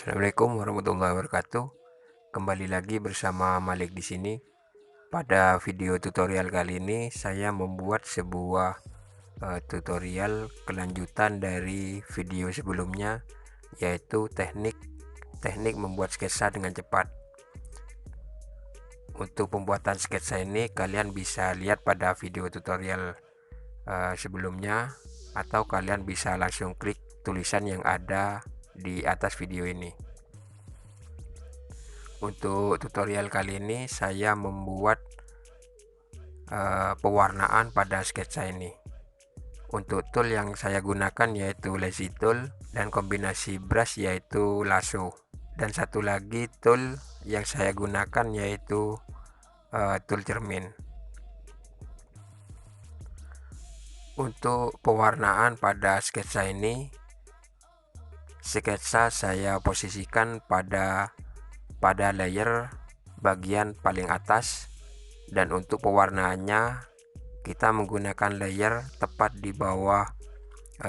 Assalamualaikum warahmatullahi wabarakatuh. Kembali lagi bersama Malik di sini. Pada video tutorial kali ini saya membuat sebuah tutorial kelanjutan dari video sebelumnya, yaitu teknik membuat sketsa dengan cepat. Untuk pembuatan sketsa ini kalian bisa lihat pada video tutorial sebelumnya, atau kalian bisa langsung klik tulisan yang ada di atas video ini. Untuk tutorial kali ini saya membuat pewarnaan pada sketsa ini. Untuk tool yang saya gunakan yaitu lazy tool, dan kombinasi brush yaitu lasso, dan satu lagi tool yang saya gunakan yaitu tool cermin. Untuk pewarnaan pada sketsa ini, sketsa saya posisikan pada layer bagian paling atas, dan untuk pewarnaannya kita menggunakan layer tepat di bawah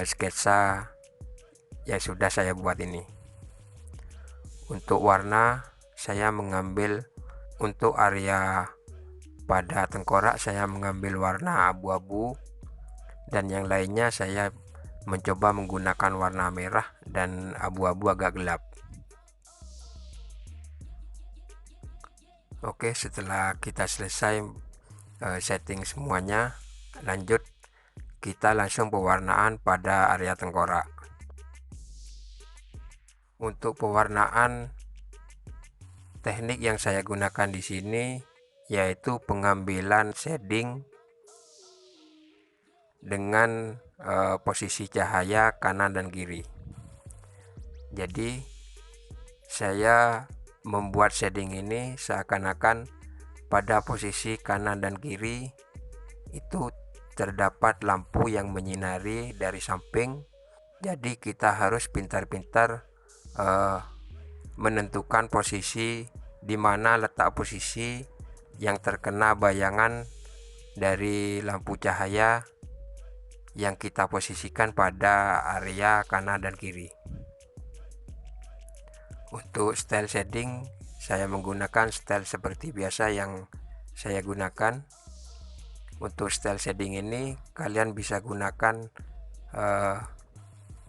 sketsa yang sudah saya buat ini. Untuk warna saya mengambil, untuk area pada tengkorak saya mengambil warna abu-abu, dan yang lainnya saya mencoba menggunakan warna merah dan abu-abu agak gelap. Oke, setelah kita selesai setting semuanya, lanjut kita langsung pewarnaan pada area tengkorak. Untuk pewarnaan, teknik yang saya gunakan di sini yaitu pengambilan shading dengan posisi cahaya kanan dan kiri. Jadi saya membuat shading ini seakan-akan pada posisi kanan dan kiri itu terdapat lampu yang menyinari dari samping. Jadi kita harus pintar-pintar menentukan posisi di mana letak posisi yang terkena bayangan dari lampu cahaya yang kita posisikan pada area kanan dan kiri. Untuk style shading saya menggunakan style seperti biasa yang saya gunakan. Untuk style shading ini kalian bisa gunakan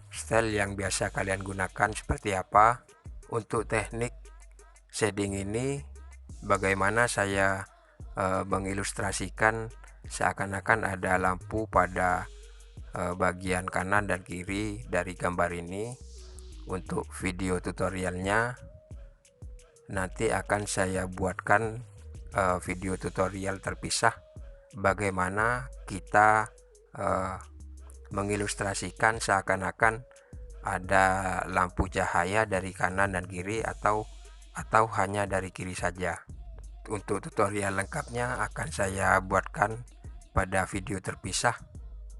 style yang biasa kalian gunakan seperti apa. Untuk teknik shading ini bagaimana saya mengilustrasikan seakan-akan ada lampu pada bagian kanan dan kiri dari gambar ini. Untuk video tutorialnya nanti akan saya buatkan video tutorial terpisah bagaimana kita mengilustrasikan seakan-akan ada lampu cahaya dari kanan dan kiri atau hanya dari kiri saja. Untuk tutorial lengkapnya akan saya buatkan pada video terpisah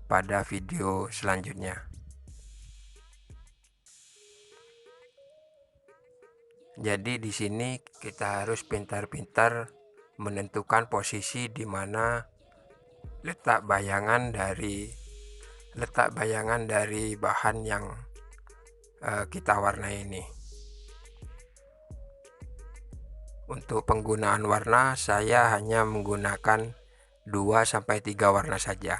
pada video selanjutnya. Jadi di sini kita harus pintar-pintar menentukan posisi di mana letak bayangan dari bahan yang kita warnai ini. Untuk penggunaan warna saya hanya menggunakan 2-3 warna saja,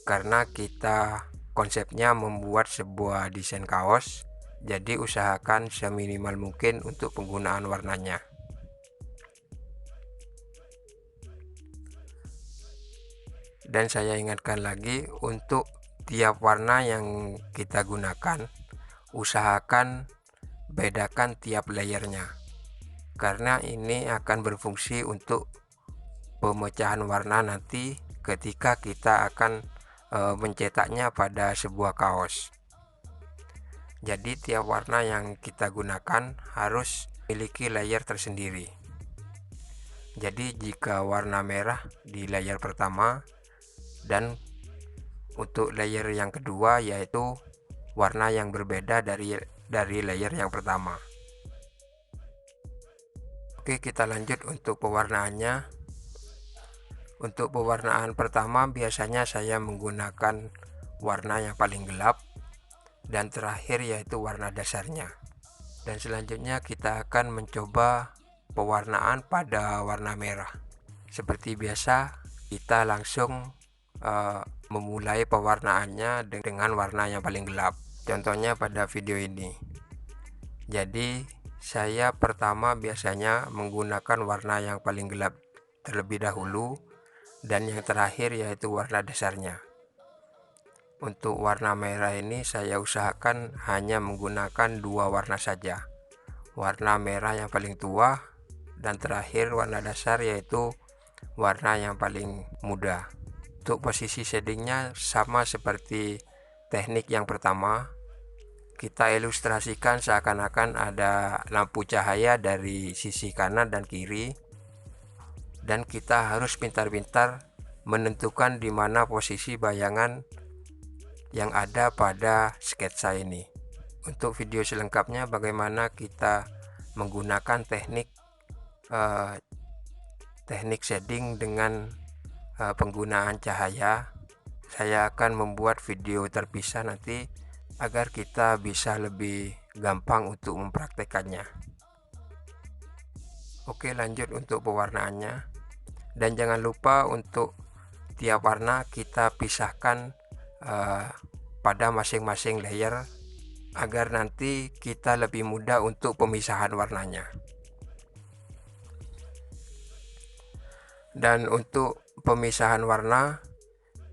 karena kita konsepnya membuat sebuah desain kaos. Jadi usahakan seminimal mungkin untuk penggunaan warnanya. Dan saya ingatkan lagi, untuk tiap warna yang kita gunakan usahakan bedakan tiap layernya, karena ini akan berfungsi untuk pemecahan warna nanti ketika kita akan mencetaknya pada sebuah kaos. Jadi tiap warna yang kita gunakan harus memiliki layer tersendiri. Jadi jika warna merah di layer pertama, dan untuk layer yang kedua yaitu warna yang berbeda dari layer yang pertama. Oke, kita lanjut untuk pewarnaannya. Untuk pewarnaan pertama biasanya saya menggunakan warna yang paling gelap, dan terakhir yaitu warna dasarnya. Dan selanjutnya kita akan mencoba pewarnaan pada warna merah. Seperti biasa, kita langsung memulai pewarnaannya dengan warna yang paling gelap. Contohnya pada video ini. Jadi saya pertama biasanya menggunakan warna yang paling gelap terlebih dahulu, dan yang terakhir yaitu warna dasarnya. Untuk warna merah ini saya usahakan hanya menggunakan 2 warna saja. Warna merah yang paling tua, dan terakhir warna dasar yaitu warna yang paling muda. Untuk posisi shadingnya sama seperti teknik yang pertama. Kita ilustrasikan seakan-akan ada lampu cahaya dari sisi kanan dan kiri, dan kita harus pintar-pintar menentukan di mana posisi bayangan yang ada pada sketsa ini. Untuk video selengkapnya bagaimana kita menggunakan teknik shading dengan penggunaan cahaya, saya akan membuat video terpisah nanti agar kita bisa lebih gampang untuk mempraktekannya. Oke, lanjut untuk pewarnaannya. Dan jangan lupa untuk tiap warna kita pisahkan pada masing-masing layer agar nanti kita lebih mudah untuk pemisahan warnanya. Dan untuk pemisahan warna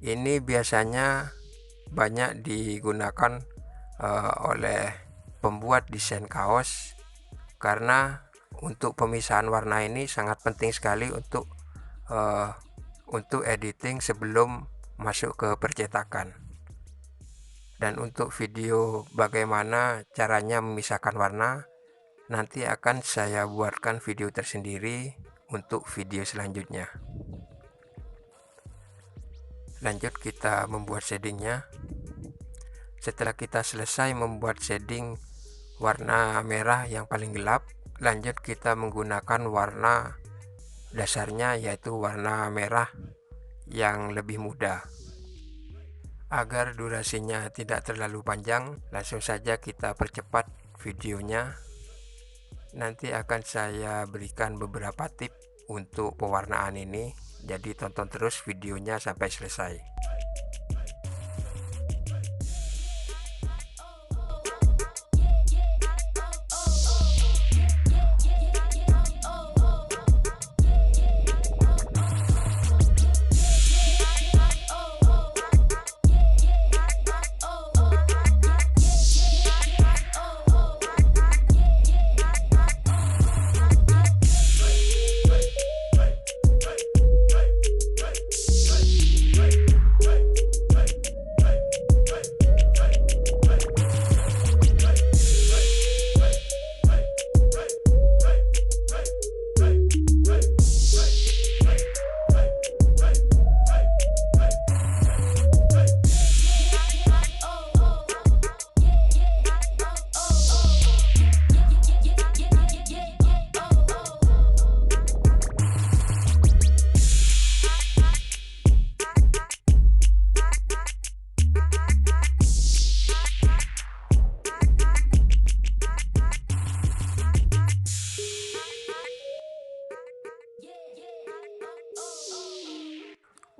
ini biasanya banyak digunakan oleh pembuat desain kaos, karena untuk pemisahan warna ini sangat penting sekali untuk editing sebelum masuk ke percetakan. Dan untuk video bagaimana caranya memisahkan warna, nanti akan saya buatkan video tersendiri untuk video selanjutnya. Lanjut kita membuat shadingnya. Setelah kita selesai membuat shading warna merah yang paling gelap, lanjut kita menggunakan warna dasarnya yaitu warna merah yang lebih muda. Agar durasinya tidak terlalu panjang, langsung saja kita percepat videonya. Nanti akan saya berikan beberapa tips untuk pewarnaan ini, jadi tonton terus videonya sampai selesai.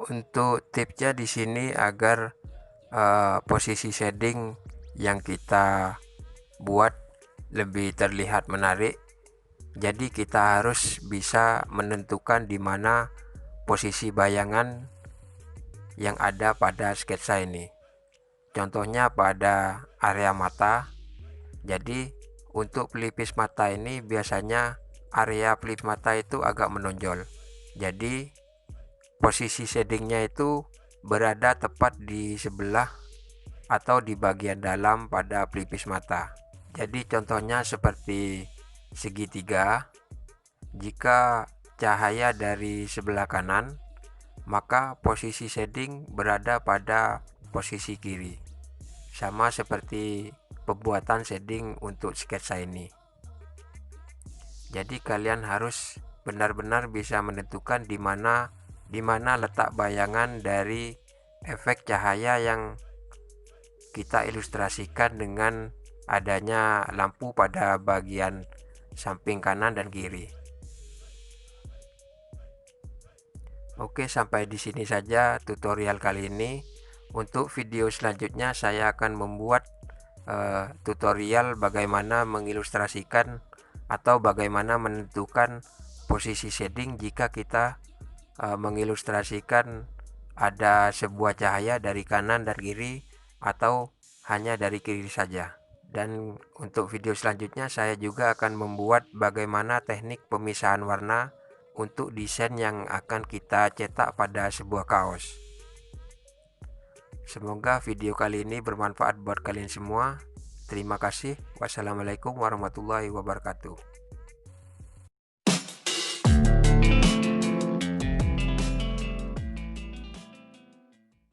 Untuk tipsnya di sini agar posisi shading yang kita buat lebih terlihat menarik, jadi kita harus bisa menentukan di mana posisi bayangan yang ada pada sketsa ini. Contohnya pada area mata. Jadi untuk pelipis mata ini biasanya area pelipis mata itu agak menonjol. Jadi posisi shadingnya itu berada tepat di sebelah atau di bagian dalam pada pelipis mata. Jadi contohnya seperti segitiga. Jika cahaya dari sebelah kanan, maka posisi shading berada pada posisi kiri. Sama seperti pembuatan shading untuk sketsa ini. Jadi kalian harus benar-benar bisa menentukan di mana letak bayangan dari efek cahaya yang kita ilustrasikan dengan adanya lampu pada bagian samping kanan dan kiri. Oke, sampai di sini saja tutorial kali ini. Untuk video selanjutnya saya akan membuat tutorial bagaimana mengilustrasikan atau bagaimana menentukan posisi shading jika kita mengilustrasikan ada sebuah cahaya dari kanan dan kiri atau hanya dari kiri saja. Dan untuk video selanjutnya saya juga akan membuat bagaimana teknik pemisahan warna untuk desain yang akan kita cetak pada sebuah kaos. Semoga video kali ini bermanfaat buat kalian semua. Terima kasih. Wassalamualaikum warahmatullahi wabarakatuh.